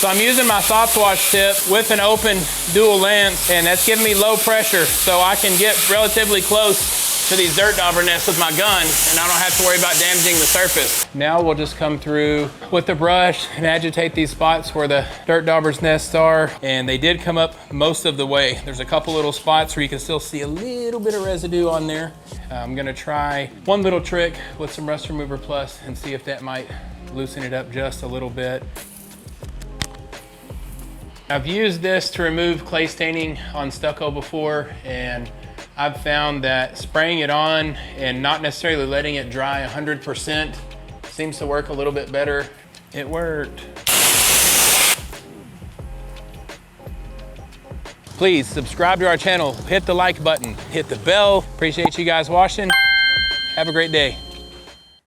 So I'm using my soft wash tip with an open dual lens, and that's giving me low pressure so I can get relatively close to these dirt dauber nests with my gun, and I don't have to worry about damaging the surface. Now we'll just come through with the brush and agitate these spots where the dirt dauber's nests are, and they did come up most of the way. There's a couple little spots where you can still see a little bit of residue on there. I'm gonna try one little trick with some Rust Remover Plus and see if that might loosen it up just a little bit. I've used this to remove clay staining on stucco before, and I've found that spraying it on and not necessarily letting it dry 100% seems to work a little bit better. It worked. Please subscribe to our channel, hit the like button, hit the bell. Appreciate you guys watching. Have a great day.